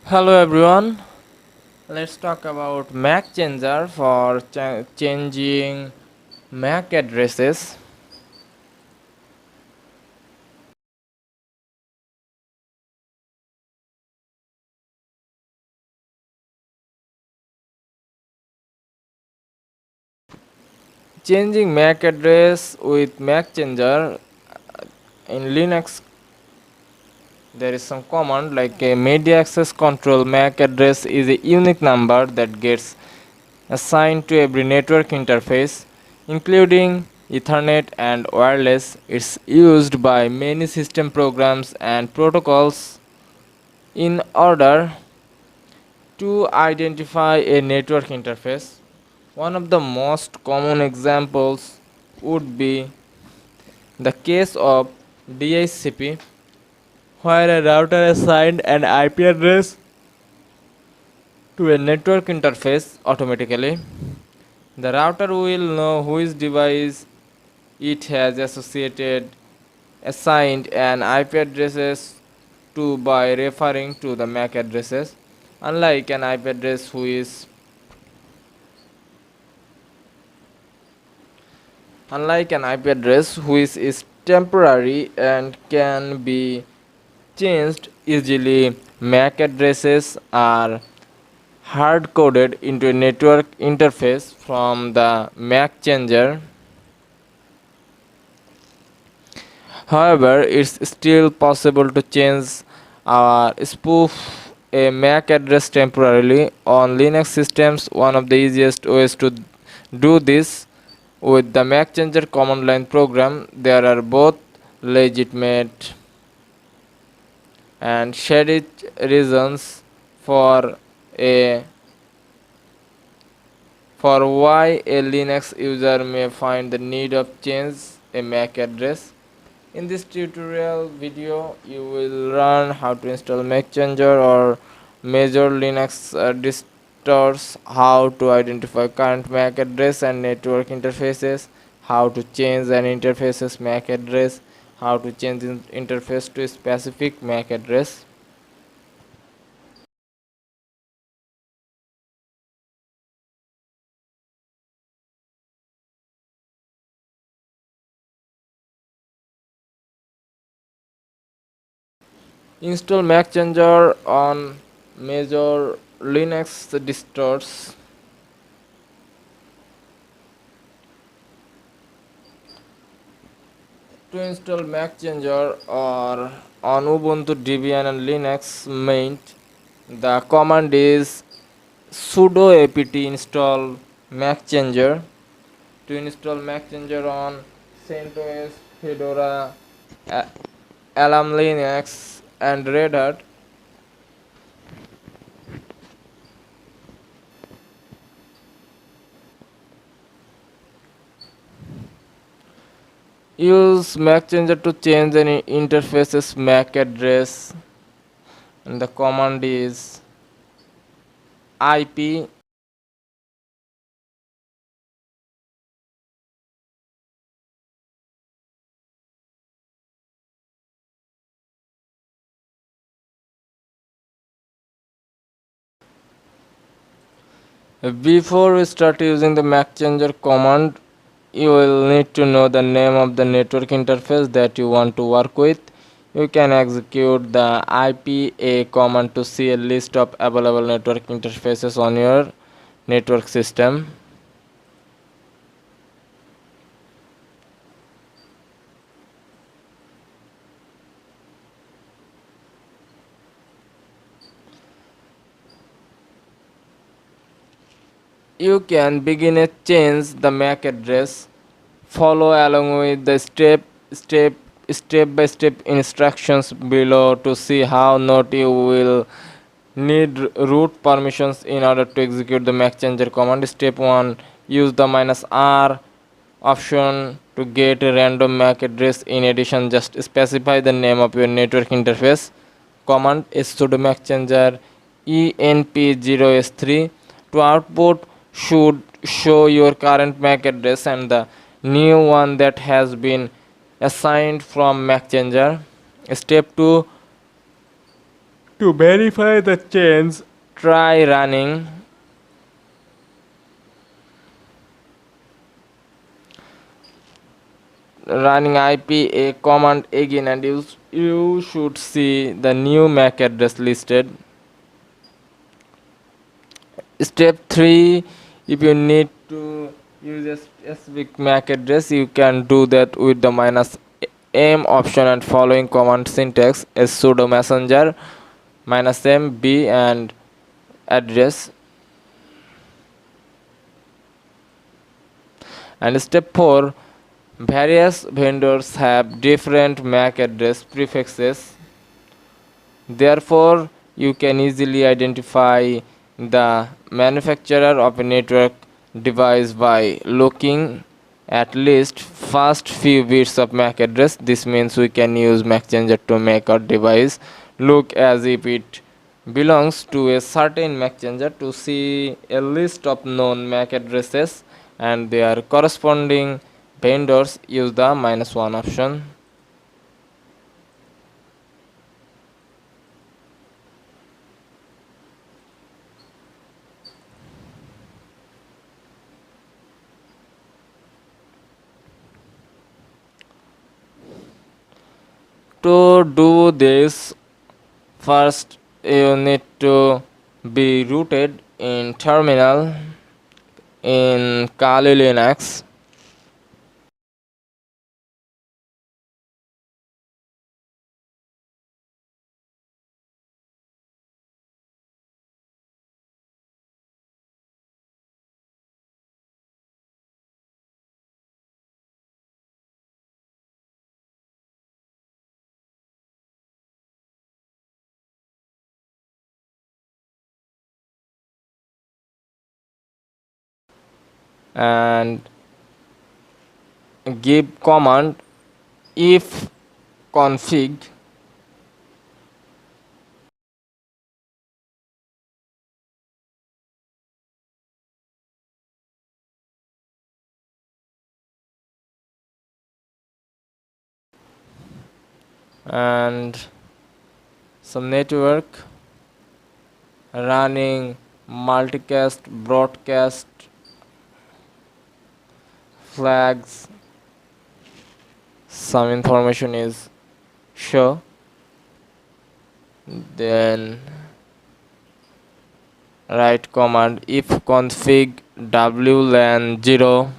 Hello everyone. Let's talk about Macchanger for changing MAC addresses. Changing MAC address with Macchanger in Linux, there is some command like a media access control. MAC address is a unique number that gets assigned to every network interface, including Ethernet and wireless. It's used by many system programs and protocols in order to identify a network interface. One of the most common examples would be the case of DHCP, where a router assigned an IP address to a network interface automatically. The router will know which device it has assigned an IP addresses to by referring to the MAC addresses. Unlike an IP address who is Unlike an IP address which is temporary and can be changed easily, MAC addresses are hard coded into a network interface from the Macchanger. However, it's still possible to change or spoof a MAC address temporarily on Linux systems. One of the easiest ways to do this with the Macchanger command line program. There are both legitimate and shaded reasons for a for why a Linux user may find the need of change a MAC address. In this tutorial video, you will learn how to install Macchanger or major Linux distros, how to identify current MAC address and network interfaces, how to change an interface's MAC address, how to change the interface to a specific MAC address. Install Macchanger on major Linux distros. To install Macchanger or on Ubuntu Debian and Linux Mint, the command is sudo apt install Macchanger. To install Macchanger on CentOS, Fedora, Alarm Linux, and Red Hat, use Macchanger to change any interface's MAC address, and the command is IP. Before we start using the Macchanger command, you will need to know the name of the network interface that you want to work with. You can execute the IPA command to see a list of available network interfaces on your network system. You can begin a change the MAC address. Follow along with the step by step instructions below to see how not you will need root permissions in order to execute the Macchanger command. Step 1, use the -R option to get a random MAC address. In addition, just specify the name of your network interface. Command is sudo Macchanger enp0s3 to output should show your current MAC address and the new one that has been assigned from Macchanger. Step 2, To verify the change, try running IPA command again, and you should see the new MAC address listed. Step 3, if you need to use a specific MAC address, you can do that with the -m option and following command syntax as sudo Macchanger -m b and address. And step 4, various vendors have different MAC address prefixes. Therefore, you can easily identify the manufacturer of a network device by looking at least first few bits of MAC address. This means we can use Macchanger to make our device look as if it belongs to a certain Macchanger. To see a list of known MAC addresses and their corresponding vendors, use the -1 option. To do this, first you need to be rooted in terminal in Kali Linux. And give command if config and some network running multicast broadcast flags. Some information is show. Then write command if config wlan 0.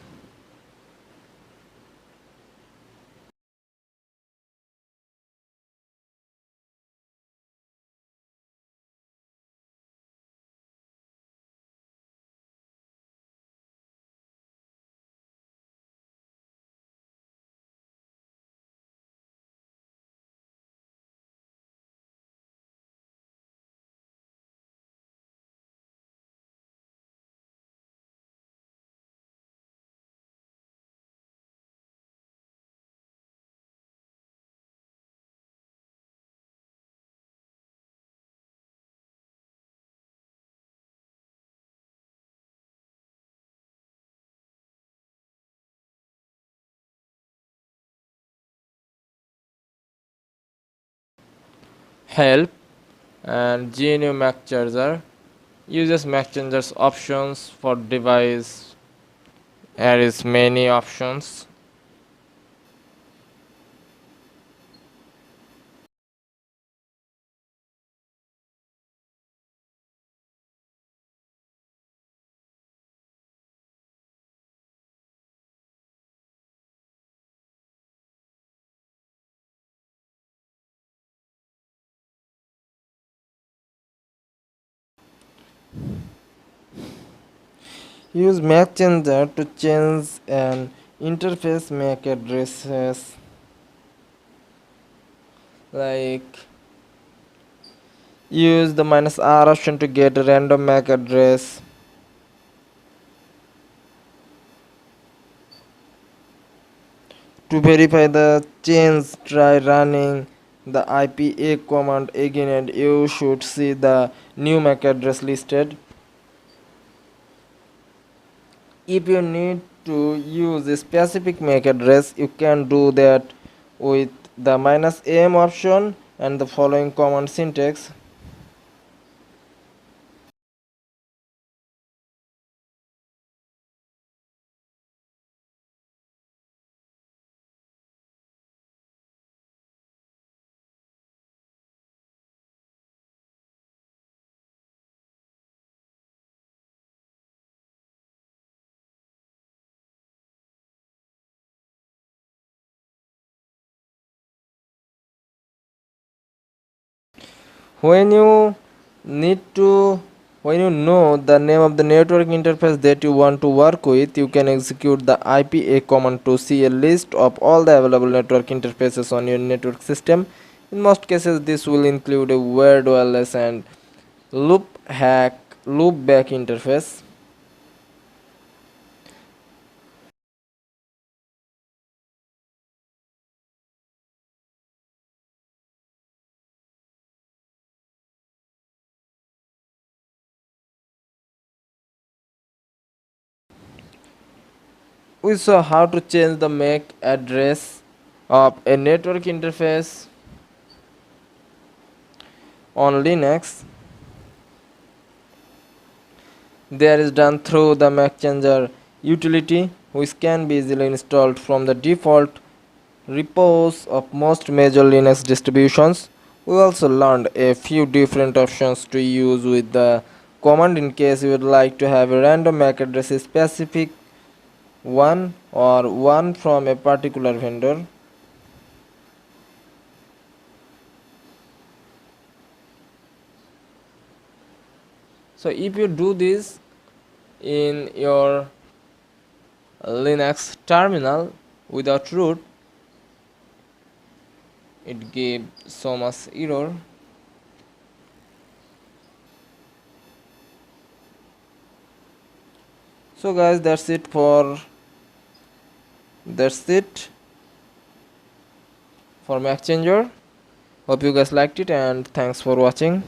Help and GNU Mac Charger uses Macchanger's options for device. There is many options. Use Macchanger to change an interface MAC addresses, like use the -r option to get a random MAC address. To verify the change, try running the IPA command again, and you should see the new MAC address listed. If you need to use a specific MAC address, you can do that with the -m option and the following command syntax. when you need to when you know the name of the network interface that you want to work with, you can execute the IPA command to see a list of all the available network interfaces on your network system. In most cases this will include a wired wireless and loop hack loopback interface. We saw how to change the MAC address of a network interface on Linux. There is done through the Macchanger utility, which can be easily installed from the default repos of most major Linux distributions. We also learned a few different options to use with the command in case you would like to have a random MAC address specific one or one from a particular vendor. So if you do this in your Linux terminal without root, it gave so much error. So guys, that's it for Macchanger. Hope you guys liked it and thanks for watching.